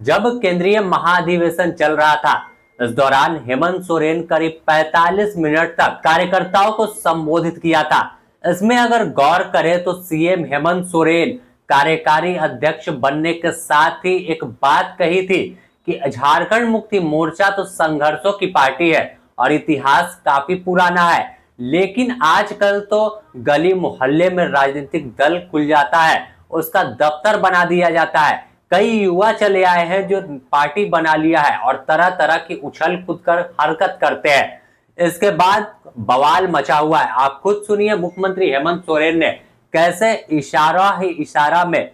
जब केंद्रीय महाधिवेशन चल रहा था, इस दौरान हेमंत सोरेन करीब 45 मिनट तक कार्यकर्ताओं को संबोधित किया था। इसमें अगर गौर करें तो सीएम हेमंत सोरेन कार्यकारी अध्यक्ष बनने के साथ ही एक बात कही थी कि झारखंड मुक्ति मोर्चा तो संघर्षों की पार्टी है और इतिहास काफी पुराना है, लेकिन आजकल तो गली मोहल्ले में राजनीतिक दल खुल जाता है, उसका दफ्तर बना दिया जाता है। कई युवा चले आए हैं जो पार्टी बना लिया है और तरह तरह की उछल कूद कर हरकत करते हैं। इसके बाद बवाल मचा हुआ है। आप खुद सुनिए मुख्यमंत्री हेमंत सोरेन ने कैसे इशारा ही इशारा में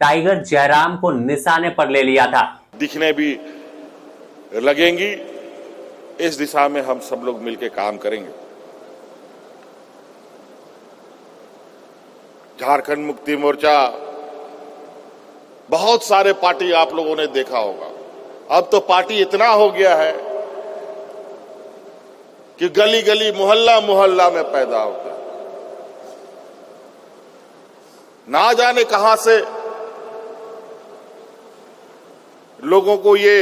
टाइगर जयराम को निशाने पर ले लिया था। दिखने भी लगेंगी, इस दिशा में हम सब लोग मिलकर काम करेंगे। झारखंड मुक्ति मोर्चा, बहुत सारे पार्टी आप लोगों ने देखा होगा, अब तो पार्टी इतना हो गया है कि गली गली मोहल्ला मोहल्ला में पैदा होता है। ना जाने कहां से लोगों को ये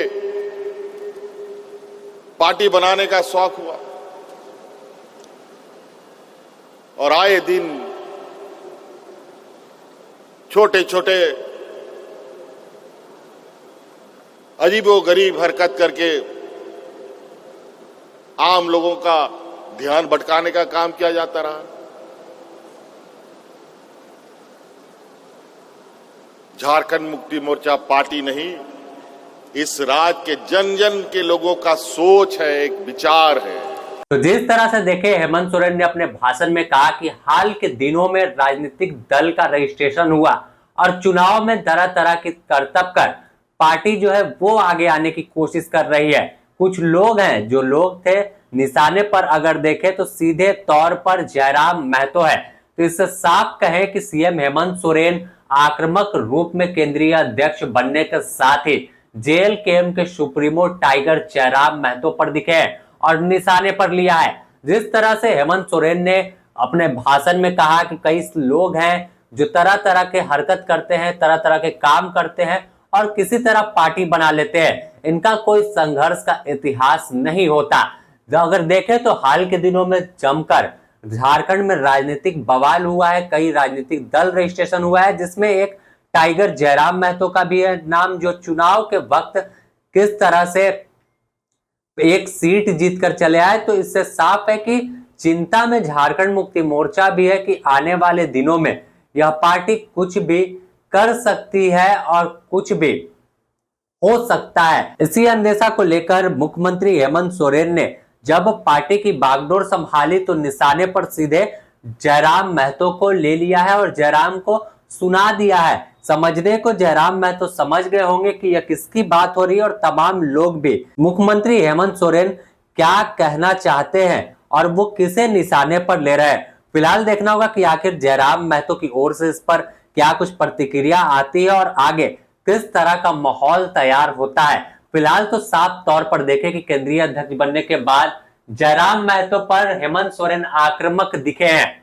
पार्टी बनाने का शौक हुआ और आए दिन छोटे छोटे अजीबोगरीब हरकत करके आम लोगों का ध्यान भटकाने का काम किया जाता रहा। झारखंड मुक्ति मोर्चा पार्टी नहीं, इस राज्य के जन जन के लोगों का सोच है, एक विचार है। तो जिस तरह से देखे हेमंत सोरेन ने अपने भाषण में कहा कि हाल के दिनों में राजनीतिक दल का रजिस्ट्रेशन हुआ और चुनाव में तरह तरह की करतब कर पार्टी जो है वो आगे आने की कोशिश कर रही है। कुछ लोग हैं जो लोग थे निशाने पर अगर देखें तो सीधे तौर पर जयराम महतो है। तो इससे साफ कहे कि सीएम हेमंत सोरेन आक्रामक रूप में केंद्रीय अध्यक्ष बनने के साथ ही जेल कैंप के सुप्रीमो टाइगर जयराम महतो पर दिखे हैं और निशाने पर लिया है। जिस तरह से हेमंत सोरेन ने अपने भाषण में कहा कि कई लोग हैं जो तरह तरह के हरकत करते हैं, तरह तरह के काम करते हैं और किसी तरह पार्टी बना लेते हैं, इनका कोई संघर्ष का इतिहास नहीं होता। अगर देखें तो हाल के दिनों में जमकर झारखंड में राजनीतिक बवाल हुआ है, कई राजनीतिक दल रजिस्ट्रेशन हुआ है, जिसमें एक टाइगर जयराम महतो का भी है नाम, जो चुनाव के वक्त किस तरह से एक सीट जीतकर चले आए। तो इससे साफ है कि चिंता में झारखंड मुक्ति मोर्चा भी है कि आने वाले दिनों में यह पार्टी कुछ भी कर सकती है और कुछ भी हो सकता है। इसी अंदेशा को लेकर मुख्यमंत्री हेमंत सोरेन ने जब पार्टी की बागडोर संभाली तो निशाने पर सीधे जयराम महतो को ले लिया है और जयराम को सुना दिया है। समझने को जयराम महतो समझ गए होंगे कि यह किसकी बात हो रही है और तमाम लोग भी मुख्यमंत्री हेमंत सोरेन क्या कहना चाहते हैं और वो किसे निशाने पर ले रहे हैं। फिलहाल देखना होगा कि आखिर जयराम महतो की ओर से इस पर क्या कुछ प्रतिक्रिया आती है और आगे किस तरह का माहौल तैयार होता है। फिलहाल तो साफ तौर पर देखें कि केंद्रीय अध्यक्ष बनने के बाद जयराम महतो पर हेमंत सोरेन आक्रामक दिखे हैं।